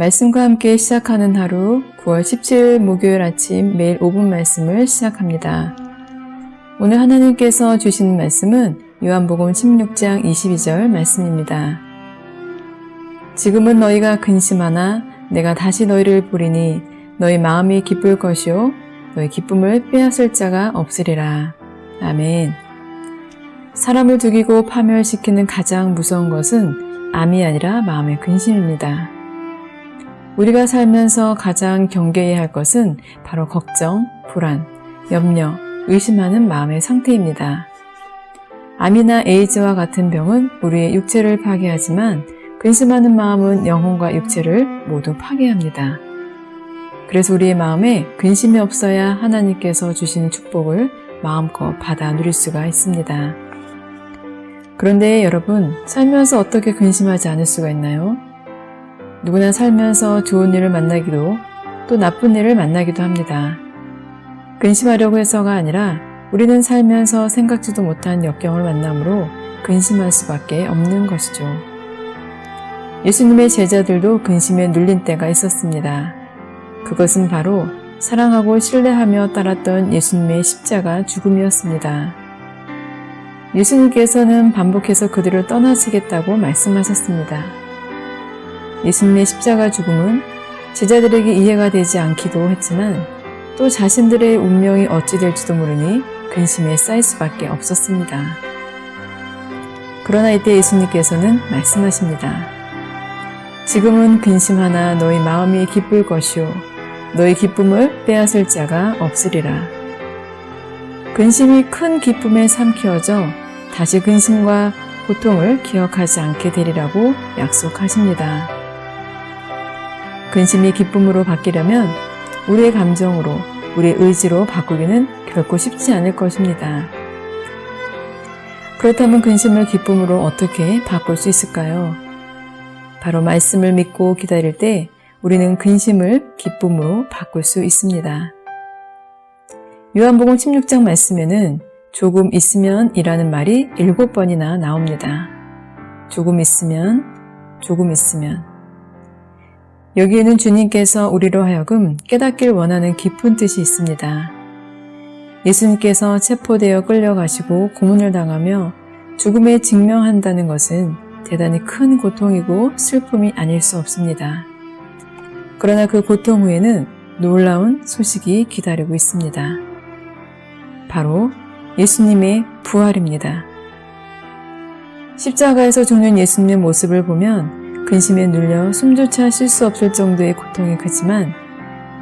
말씀과 함께 시작하는 하루 9월 17일 목요일 아침 매일 5분 말씀을 시작합니다. 오늘 하나님께서 주신 말씀은 요한복음 16장 22절 말씀입니다. 지금은 너희가 근심하나 내가 다시 너희를 보리니 너희 마음이 기쁠 것이요 너희 기쁨을 빼앗을 자가 없으리라. 아멘. 사람을 죽이고 파멸시키는 가장 무서운 것은 암이 아니라 마음의 근심입니다. 우리가 살면서 가장 경계해야 할 것은 바로 걱정, 불안, 염려, 의심하는 마음의 상태입니다. 암이나 에이즈와 같은 병은 우리의 육체를 파괴하지만 근심하는 마음은 영혼과 육체를 모두 파괴합니다. 그래서 우리의 마음에 근심이 없어야 하나님께서 주신 축복을 마음껏 받아 누릴 수가 있습니다. 그런데 여러분, 살면서 어떻게 근심하지 않을 수가 있나요? 누구나 살면서 좋은 일을 만나기도 또 나쁜 일을 만나기도 합니다. 근심하려고 해서가 아니라 우리는 살면서 생각지도 못한 역경을 만남으로 근심할 수밖에 없는 것이죠. 예수님의 제자들도 근심에 눌린 때가 있었습니다. 그것은 바로 사랑하고 신뢰하며 따랐던 예수님의 십자가 죽음이었습니다. 예수님께서는 반복해서 그들을 떠나시겠다고 말씀하셨습니다. 예수님의 십자가 죽음은 제자들에게 이해가 되지 않기도 했지만 또 자신들의 운명이 어찌 될지도 모르니 근심에 쌓일 수밖에 없었습니다. 그러나 이때 예수님께서는 말씀하십니다. 지금은 근심하나 너희 마음이 기쁠 것이요 너희 기쁨을 빼앗을 자가 없으리라. 근심이 큰 기쁨에 삼키어져 다시 근심과 고통을 기억하지 않게 되리라고 약속하십니다. 근심이 기쁨으로 바뀌려면 우리의 감정으로, 우리의 의지로 바꾸기는 결코 쉽지 않을 것입니다. 그렇다면 근심을 기쁨으로 어떻게 바꿀 수 있을까요? 바로 말씀을 믿고 기다릴 때 우리는 근심을 기쁨으로 바꿀 수 있습니다. 요한복음 16장 말씀에는 조금 있으면 이라는 말이 7번이나 나옵니다. 조금 있으면, 조금 있으면. 여기에는 주님께서 우리로 하여금 깨닫길 원하는 깊은 뜻이 있습니다. 예수님께서 체포되어 끌려가시고 고문을 당하며 죽음에 직면한다는 것은 대단히 큰 고통이고 슬픔이 아닐 수 없습니다. 그러나 그 고통 후에는 놀라운 소식이 기다리고 있습니다. 바로 예수님의 부활입니다. 십자가에서 죽는 예수님의 모습을 보면 근심에 눌려 숨조차 쉴 수 없을 정도의 고통이 크지만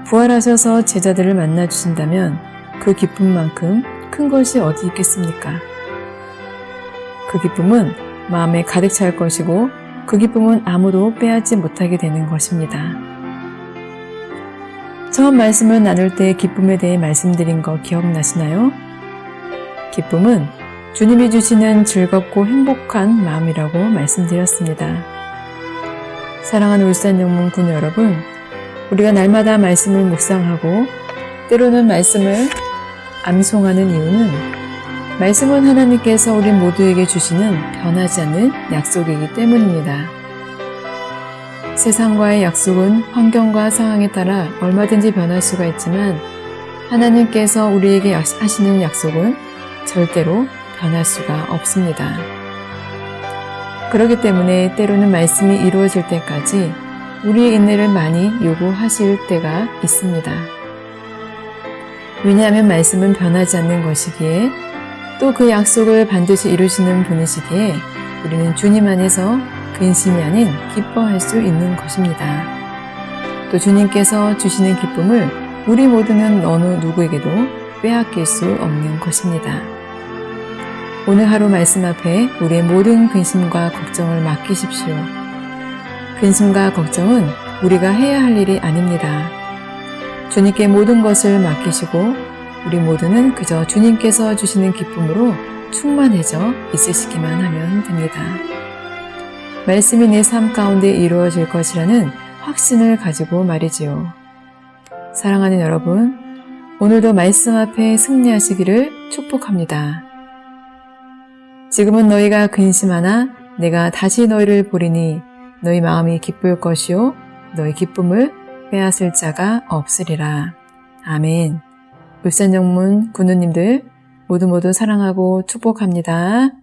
부활하셔서 제자들을 만나주신다면 그 기쁨만큼 큰 것이 어디 있겠습니까? 그 기쁨은 마음에 가득 찰 것이고 그 기쁨은 아무도 빼앗지 못하게 되는 것입니다. 처음 말씀을 나눌 때 기쁨에 대해 말씀드린 거 기억나시나요? 기쁨은 주님이 주시는 즐겁고 행복한 마음이라고 말씀드렸습니다. 사랑하는 울산영문군 여러분, 우리가 날마다 말씀을 묵상하고 때로는 말씀을 암송하는 이유는 말씀은 하나님께서 우리 모두에게 주시는 변하지 않는 약속이기 때문입니다. 세상과의 약속은 환경과 상황에 따라 얼마든지 변할 수가 있지만 하나님께서 우리에게 하시는 약속은 절대로 변할 수가 없습니다. 그렇기 때문에 때로는 말씀이 이루어질 때까지 우리의 인내를 많이 요구하실 때가 있습니다. 왜냐하면 말씀은 변하지 않는 것이기에 또 그 약속을 반드시 이루시는 분이시기에 우리는 주님 안에서 근심이 아닌 기뻐할 수 있는 것입니다. 또 주님께서 주시는 기쁨을 우리 모두는 어느 누구에게도 빼앗길 수 없는 것입니다. 오늘 하루 말씀 앞에 우리의 모든 근심과 걱정을 맡기십시오. 근심과 걱정은 우리가 해야 할 일이 아닙니다. 주님께 모든 것을 맡기시고 우리 모두는 그저 주님께서 주시는 기쁨으로 충만해져 있으시기만 하면 됩니다. 말씀이 내 삶 가운데 이루어질 것이라는 확신을 가지고 말이지요. 사랑하는 여러분, 오늘도 말씀 앞에 승리하시기를 축복합니다. 지금은 너희가 근심하나 내가 다시 너희를 보리니 너희 마음이 기쁠 것이요 너희 기쁨을 빼앗을 자가 없으리라. 아멘. 울산정문 군우님들 모두 사랑하고 축복합니다.